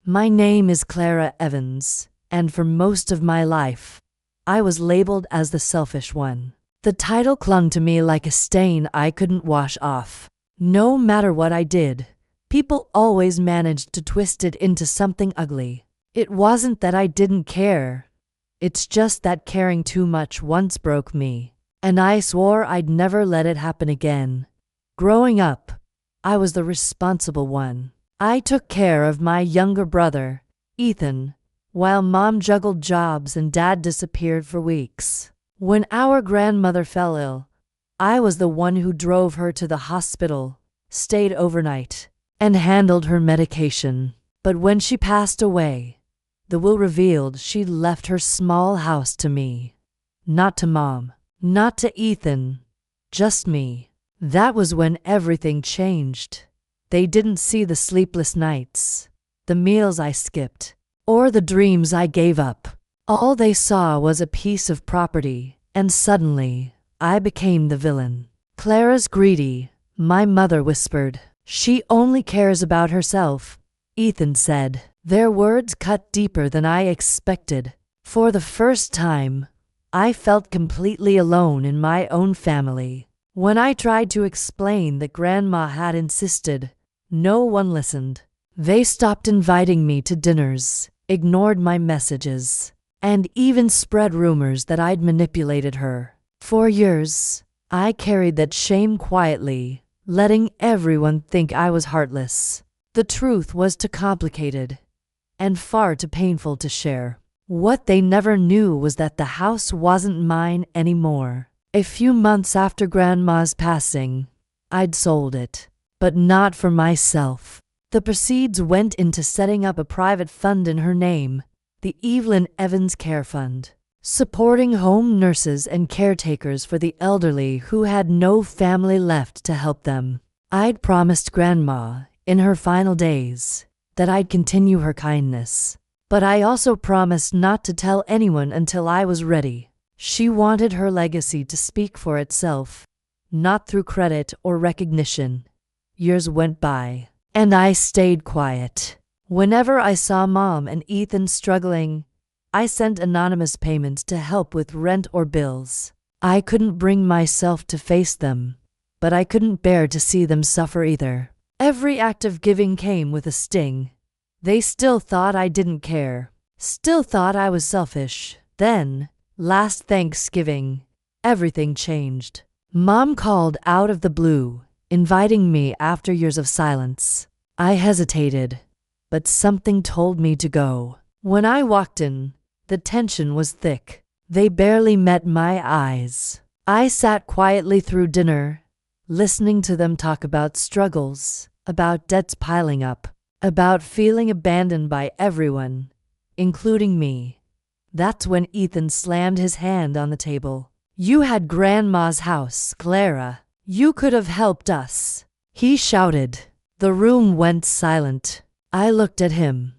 My name is Clara Evans, and for most of my life, I was labeled as the selfish one. The title clung to me like a stain I couldn't wash off. No matter what I did, people always managed to twist it into something ugly. It wasn't that I didn't care. It's just that caring too much once broke me, and I swore I'd never let it happen again. Growing up, I was the responsible one. I took care of my younger brother, Ethan, while Mom juggled jobs and Dad disappeared for weeks. When our grandmother fell ill, I was the one who drove her to the hospital, stayed overnight, and handled her medication. But when she passed away, the will revealed she'd left her small house to me. Not to Mom, not to Ethan, just me. That was when everything changed. They didn't see the sleepless nights, the meals I skipped, or the dreams I gave up. All they saw was a piece of property, and suddenly, I became the villain. Clara's greedy, my mother whispered. She only cares about herself, Ethan said. Their words cut deeper than I expected. For the first time, I felt completely alone in my own family. When I tried to explain that Grandma had insisted, no one listened. They stopped inviting me to dinners, ignored my messages, and even spread rumors that I'd manipulated her. For years, I carried that shame quietly, letting everyone think I was heartless. The truth was too complicated and far too painful to share. What they never knew was that the house wasn't mine anymore. A few months after Grandma's passing, I'd sold it, but not for myself. The proceeds went into setting up a private fund in her name, the Evelyn Evans Care Fund, supporting home nurses and caretakers for the elderly who had no family left to help them. I'd promised Grandma, in her final days, that I'd continue her kindness. But I also promised not to tell anyone until I was ready. She wanted her legacy to speak for itself, not through credit or recognition. Years went by, and I stayed quiet. Whenever I saw Mom and Ethan struggling, I sent anonymous payments to help with rent or bills. I couldn't bring myself to face them, but I couldn't bear to see them suffer either. Every act of giving came with a sting. They still thought I didn't care, still thought I was selfish. Then, last Thanksgiving, everything changed. Mom called out of the blue, inviting me after years of silence. I hesitated, but something told me to go. When I walked in, the tension was thick. They barely met my eyes. I sat quietly through dinner, listening to them talk about struggles, about debts piling up, about feeling abandoned by everyone, including me. That's when Ethan slammed his hand on the table. "You had Grandma's house, Clara. You could have helped us," he shouted. The room went silent. I looked at him,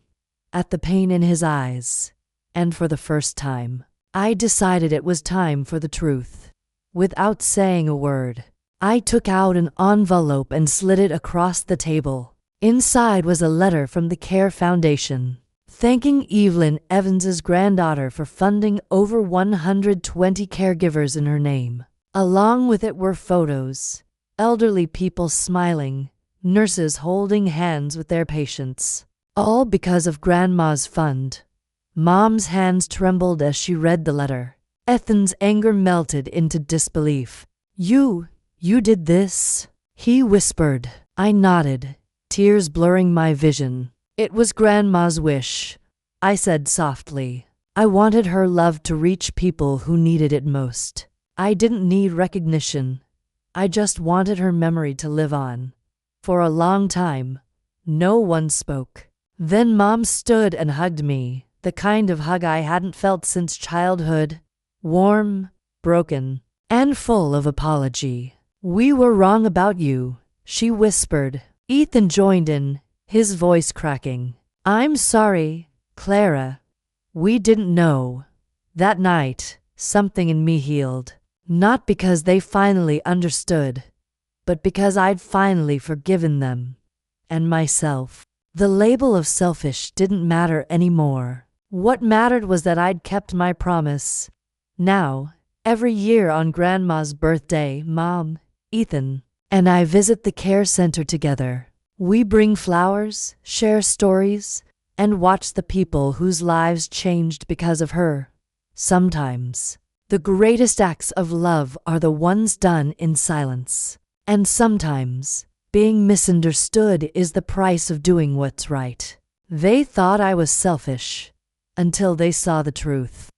at the pain in his eyes, and for the first time, I decided it was time for the truth. Without saying a word, I took out an envelope and slid it across the table. Inside was a letter from the Care Foundation, thanking Evelyn Evans's granddaughter for funding over 120 caregivers in her name. Along with it were photos, elderly people smiling, nurses holding hands with their patients, all because of Grandma's fund. Mom's hands trembled as she read the letter. Ethan's anger melted into disbelief. You did this?" he whispered. I nodded, tears blurring my vision. "It was Grandma's wish," I said softly. "I wanted her love to reach people who needed it most. I didn't need recognition. I just wanted her memory to live on." For a long time, no one spoke. Then Mom stood and hugged me, the kind of hug I hadn't felt since childhood. Warm, broken, and full of apology. "We were wrong about you," she whispered. Ethan joined in, his voice cracking. "I'm sorry, Clara. We didn't know." That night, something in me healed. Not because they finally understood, but because I'd finally forgiven them. And myself. The label of selfish didn't matter anymore. What mattered was that I'd kept my promise. Now, every year on Grandma's birthday, Mom, Ethan, and I visit the care center together. We bring flowers, share stories, and watch the people whose lives changed because of her. Sometimes, the greatest acts of love are the ones done in silence. And sometimes, being misunderstood is the price of doing what's right. They thought I was selfish until they saw the truth.